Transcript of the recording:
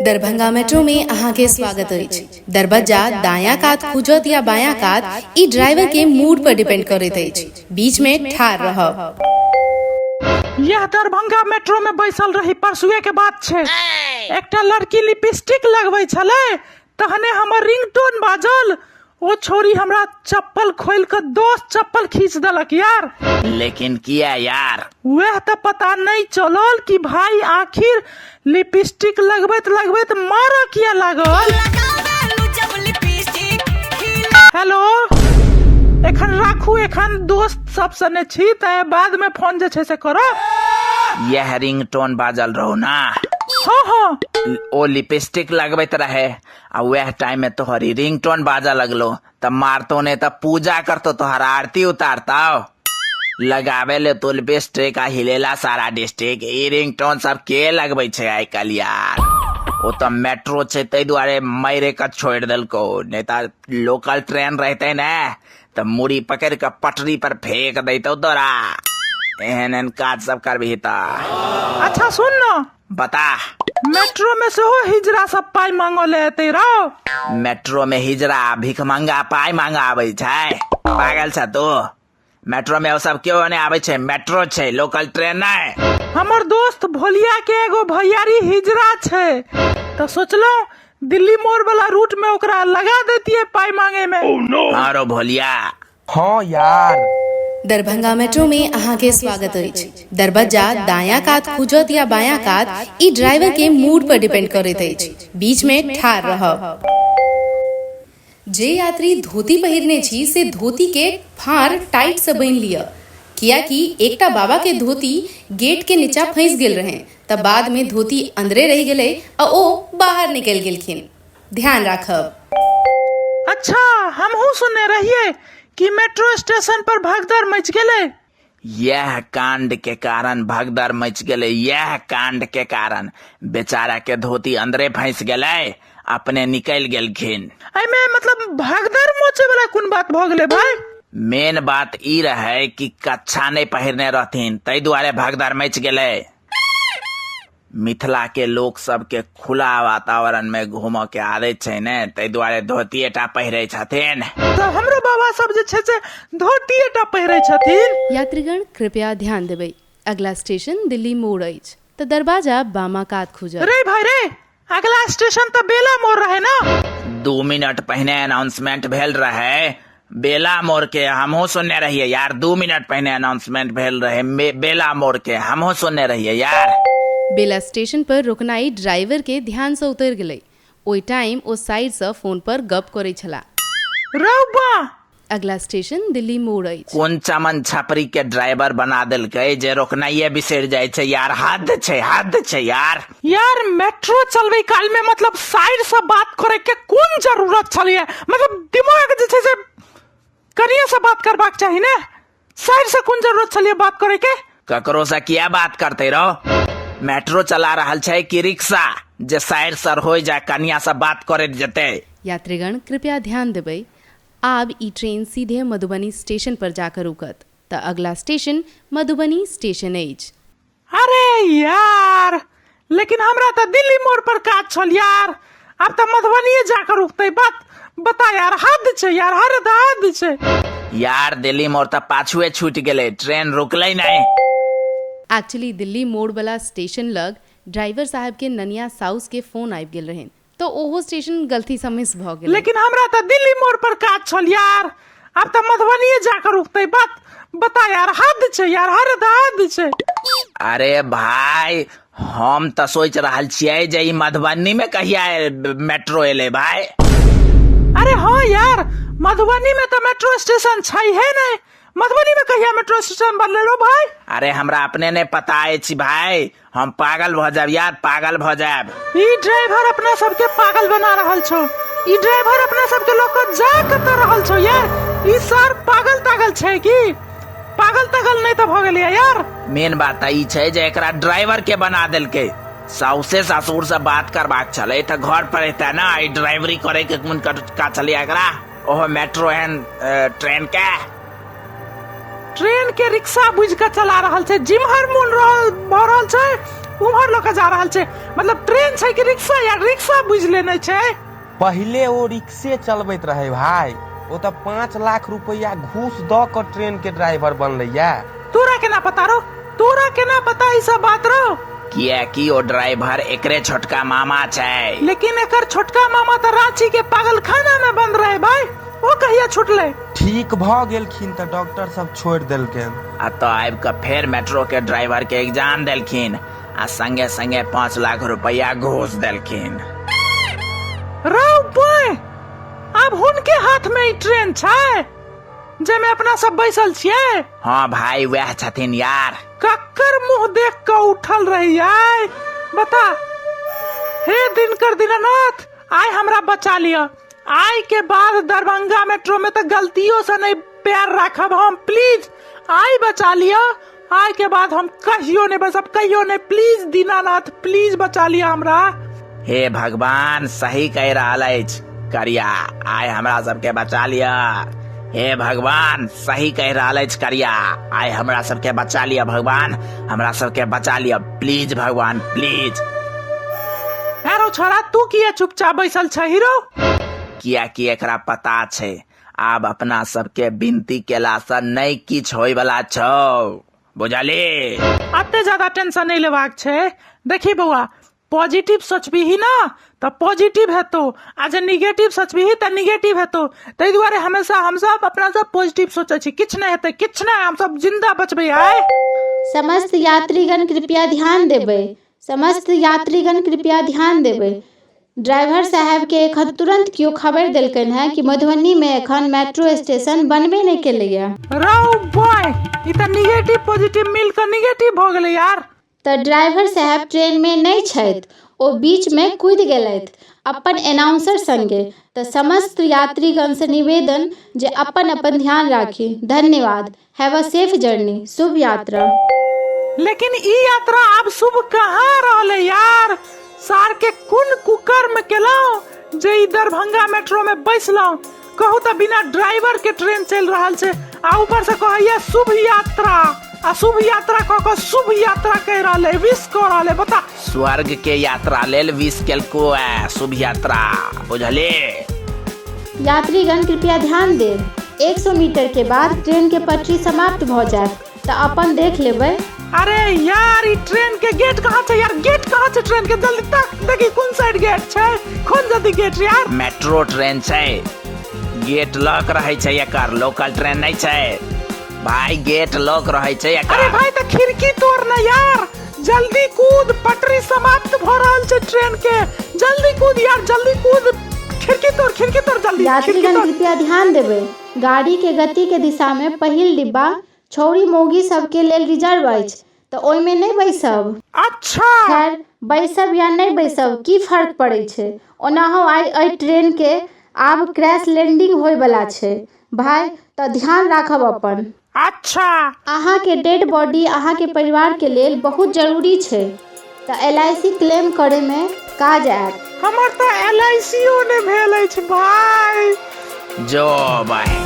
Darbhanga metro में अहाँ के स्वागत अछि। दरबज्जा दायां कात खुजत या बायां कात ई ड्राइवर के मूड पर डिपेंड करैत अछि। बीच में ठाड़ रहब। यह दरभंगा मेट्रो में बैसल रही परसुए के बात छे। एकटा लड़की लिपस्टिक लगबै छले, तहने हमर रिंगटोन बाजल। ओ छोरी हमरा चप्पल खोल के दोस्त चप्पल खींच देलक यार। लेकिन किया यार? वह तो पता नहीं चलल कि भाई आखिर लिपस्टिक लगबैत लगबैत मारा किया लागल। हेलो, एखन राखू, एखन दोस्त सब सने छी त बाद में फोन जे छे से करो। यह रिंगटोन बाजल रहो ना? हाँ। ओ लिपस्टिक लगबैत रहे आ वह टाइम में तोहरी रिंगटोन बाजा लगलो तब मारतो ने तब पूजा करतो, तोहर आरती उतारता लगावे ले तो लिपस्टिक आ हिलेला सारा डिस्ट्रिक्ट। ई रिंगटोन सब के लगबै छे आइ काल यार? ओ तो मेट्रो छे तै दुआरे मारे का छोड़ देलको, नहीं त लोकल ट्रेन रहते न तब मुड़ी पकड़ के पटरी पर फेंक देतो तोरा। एहन काज सब करबही त। अच्छा सुन न, बता। मेट्रो में से हो हिजरा सब पाई मांगो ले तेरा। मेट्रो में हिजरा भिख मंगा पाई मांगा आवे छै? पागल छ तू? मेट्रो में वो सब क्यों नहीं आवे छै? मेट्रो छै, लोकल ट्रेन नहीं। हमर दोस्त भोलिया के एगो भैयारी हिजरा छे, तो सोचलो दिल्ली मोड़ वाला रूट में ओकरा लगा देती है पाई मांगे में। हाँ रो भोलिया। हाँ यार। दरभंगा मेट्रो में अहाँ के स्वागत अछि। दरबज्जा दायां कात खुजत या बायां कात ई ड्राइवर के मूड पर डिपेंड करैत अछि। बीच में ठाड़ रहब। जे यात्री धोती पहिरने छी से धोती के फाड़ टाइट से बांधि लिअ, कियाकि एकटा बाबा के धोती गेट के नीचा फंस गेल रहे, तब बाद में धोती अंदरे रह गेले आ ओ बाहर निकल गेलखिन। ध्यान राखब। अच्छा, हमहू सुनने रहिए कि मेट्रो स्टेशन पर भगदड़ मच गेले। यह कांड के कारण भगदड़ मच गेले। यह कांड के कारण बेचारा के धोती अंदरे फंस गेले, अपने निकल गेलखिन। एमे मतलब भगदड़ मचे वाला कोन बात भ गेले भाई? मेन बात ई रहे कि कच्छा नहीं पहिरने रहथिन, तै दुआरे भगदड़ मच गेले। मिथिला के लोग सब के खुला वातावरण में घूम के आदत छै ने, तै दुआरे धोतीटा पहिरे छथिन। तो हमरो बाबा सब जे छै से धोतीटा पहिरे छथिन। यात्रीगण कृपया ध्यान देबै। अगला स्टेशन दिल्ली मोड़ अछि, त दरवाजा बामा कात खुजत। रे भाई रे, अगला स्टेशन तो बेला मोड़ रहे ना। 2 मिनट पहले अनाउंसमेंट भेल रहे बेला मोड़ के, हमहू सुनने रहिए यार। 2 मिनट पहले अनाउंसमेंट भेल रहे बेला मोड़ के, हमहू सुनने रहिए यार। बेला स्टेशन पर रुकनाई ड्राइवर के ध्यान से उतर गेलै। ओइ टाइम ओ साइड से फोन पर गप करै छला। रौबा, अगला स्टेशन दिल्ली मोड़ अछि। कोन चमन छपरी के ड्राइवर बना देलकै जे रोकनाइये बिसर जाय छै यार। हद छै यार। यार मेट्रो चलबै काल में मतलब साइड से बात करे के कोन जरूरत छलिए? मतलब दिमाग जे छै से कनिया से बात करबाक चाही ने। साइड से कोन जरूरत छलिए बात करे के? ककरो से किया बात करते रहो? मेट्रो चला रहल छै कि रिक्शा जे साइड सर हो जा कनिया से बात करे जेते? यात्रीगण कृपया ध्यान देबै। आब ई ट्रेन सीधे मधुबनी स्टेशन पर जाकर रुकत, त अगला स्टेशन मधुबनी स्टेशन अछि। अरे यार, लेकिन हमरा तो दिल्ली मोड़ पर काज छल यार। अब तो मधुबनी जाकर रुकते। बात बता यार, हद छै यार, हद छै यार। दिल्ली मोड़ त पाछुए छूट गेले, ट्रेन रुकले नहीं। एक्चुअली दिल्ली मोड़ वाला स्टेशन लग ड्राइवर साहब के ननिया साउस के फोन आबि गेल रहन, तो ओहो स्टेशन गलती से मिस भ गेल। लेकिन हमरा तो दिल्ली मोड़ पर काज छल यार। अब तो मधुबनी जाकर रुकते। बात बता यार, हद छै यार, हद छै। अरे भाई, हम तो सोच रहल छियै जे ई मधुबनी में कहिया मेट्रो एले भाई। अरे हाँ यार, मधुबनी में तो मेट्रो स्टेशन छै है नहीं। मधुबनी में कहिया मेट्रो स्टेशन बनले लो भाई? अरे हमरा अपने ने पता अछि भाई, हम पागल भ जाब यार, पागल भ जाब। ई ड्राइवर अपना सबके पागल बना रहल छो। ई ड्राइवर अपना सबके लोग को जा कत रहल छो यार। ई सर पागल तागल छै कि? पागल तागल नहीं तो भ गेलिया यार। मेन बात ई छै जे एकरा ड्राइवर के बना देलके। साउसे ससुर से बात करबाक छले त घर पर रहता ना, ई ड्राइवरी करे के मन का चलिए एकरा। ओहो मेट्रो एहन ट्रेन के रिक्शा बुझ के चला रहल छै। जिम्हर मुन भ रहल छै उम्हर लोग जा रहल छै, मतलब ट्रेन छै कि रिक्शा या रिक्शा बुझ लेने छै। पहले वो रिक्शे चलबैत रहे भाई, वो तो 5 लाख रुपया घूस द कर ट्रेन के ड्राइवर बनले या। तोरा केना पता रो, तोरा केना पता ई सब बात रो? कियाकि ओ ड्राइवर एकरे छोटका मामा छै। लेकिन एकर छोटका मामा तो रांची के पागलखाना में बंद रहे भाई, वो कहिया छुटले? ठीक भ गेलखिन तो डॉक्टर सब छोड़ देलखिन। आ तो आबि के फेर मेट्रो के ड्राइवर के एग्जाम देलखिन आ संगे संगे 5 लाख रुपया घूस देलखिन। रौ बॉय, अब हुनके हाथ में ई ट्रेन छै जेमे अपना सब बैसल छियै। हाँ भाई वह छथिन यार। कक्कर मुंह देख के उठल रही है, बता। हे दिनकर दीनानाथ, आय हमरा बचा लिया। आय के बाद दरभंगा मेट्रो में तो गलतियों से नहीं पैर रखब हम, प्लीज आय बचा लिया। आय के बाद हम कहियो नहीं बसब, कहियो नहीं, प्लीज दीनानाथ प्लीज बचा लिया हमरा। हे भगवान सही कह रहा करिया, आय हमरा सबके बचा लिया। हे भगवान सही कह रहा करिया, आय हमरा सबके बचा लिया। भगवान हमरा सबके बचा लिया, प्लीज भगवान प्लीज। अरे छोरा तू किया चुपचाप बैसल छ हीरो? कियाकि एकरा पता छै आब अपना सबके बिनती केला से नहीं किछ होय वाला छौ, बुझली? अते ज्यादा टेंशन नहीं लेबाक छै। देखी बउआ, पॉजिटिव सोचबिही ना तो पॉजिटिव हेतो, आ जे निगेटिव सोचबिही तो निगेटिव हेतो। ताहि दुआरे हमेशा हम सब अपना सब पॉजिटिव सोचे छी, किछ नहीं हेतै, किछ नहीं, हम सब जिंदा बचबै। आय समस्त यात्रीगण कृपया ध्यान देबै, समस्त यात्रीगण कृपया ध्यान देबै। ड्राइवर साहब के एखन तुरंत क्यों खबर देलकन है कि मधुबनी में एखन मेट्रो स्टेशन बनबे नहीं केलैया। रौ बॉय, ई त निगेटिव पॉजिटिव मिल के निगेटिव भ गेलै यार। तो ड्राइवर साहब ट्रेन में नहीं छथि, ओ बीच में कूद गेलथि अपन अनाउंसर संगे। तो समस्त यात्रीगण से निवेदन जे अपन अपन ध्यान राखी। धन्यवाद। हैव अ सेफ जर्नी, शुभ यात्रा। लेकिन ई यात्रा अब शुभ कहाँ रहले यार? सार के कुन कुकर्म केलौ जे ई दरभंगा मेट्रो में बैसलौ? कहू तो बिना ड्राइवर के ट्रेन चल रहल छै, आ ऊपर से कहैया शुभ यात्रा। आ शुभ यात्रा कह के शुभ यात्रा कह रहले, विश कह रहले, बता। स्वर्ग के यात्रा लेल विश केलको है, शुभ यात्रा, बुझले? यात्रीगण कृपया ध्यान देव, 100 मीटर के बाद ट्रेन के पटरी समाप्त भ जायत, तो अपन देख लेबै। अरे यार ई ट्रेन के गेट कहाँ छै यार? गेट कहाँ छै ट्रेन के? जल्दी तक देखी कौन साइड गेट छै, खोल जल्दी गेट यार। मेट्रो ट्रेन छै, गेट लॉक रहे छै एकर, लोकल ट्रेन नहीं छै भाई, गेट लॉक रहे छै एकर। अरे भाई तो खिड़की तोड़ ना यार, जल्दी कूद, पटरी समाप्त भ रहल छै ट्रेन के, जल्दी कूद यार, जल्दी कूद, खिड़की तोड़ जल्दी। यात्रीगण कृपया ध्यान देबै, गाड़ी के गति के दिशा में पहिल डिब्बा छौरी मौगी सबके लेल रिजर्व अछि, तो ओहि में नहीं बैसब। अच्छा खैर बैसब या नहीं बैसब की फर्क पड़े छै? ओनाहो आई ट्रेन के आब क्रैश लैंडिंग होय वाला छै भाई, तो ध्यान राखब अपन। अच्छा अहाँ के डेड बॉडी अहाँ के परिवार के लेल बहुत जरूरी छै, तो LIC क्लेम करे में काज आयत। हमर तो LIC ने भेल अछि भाई। जो भाई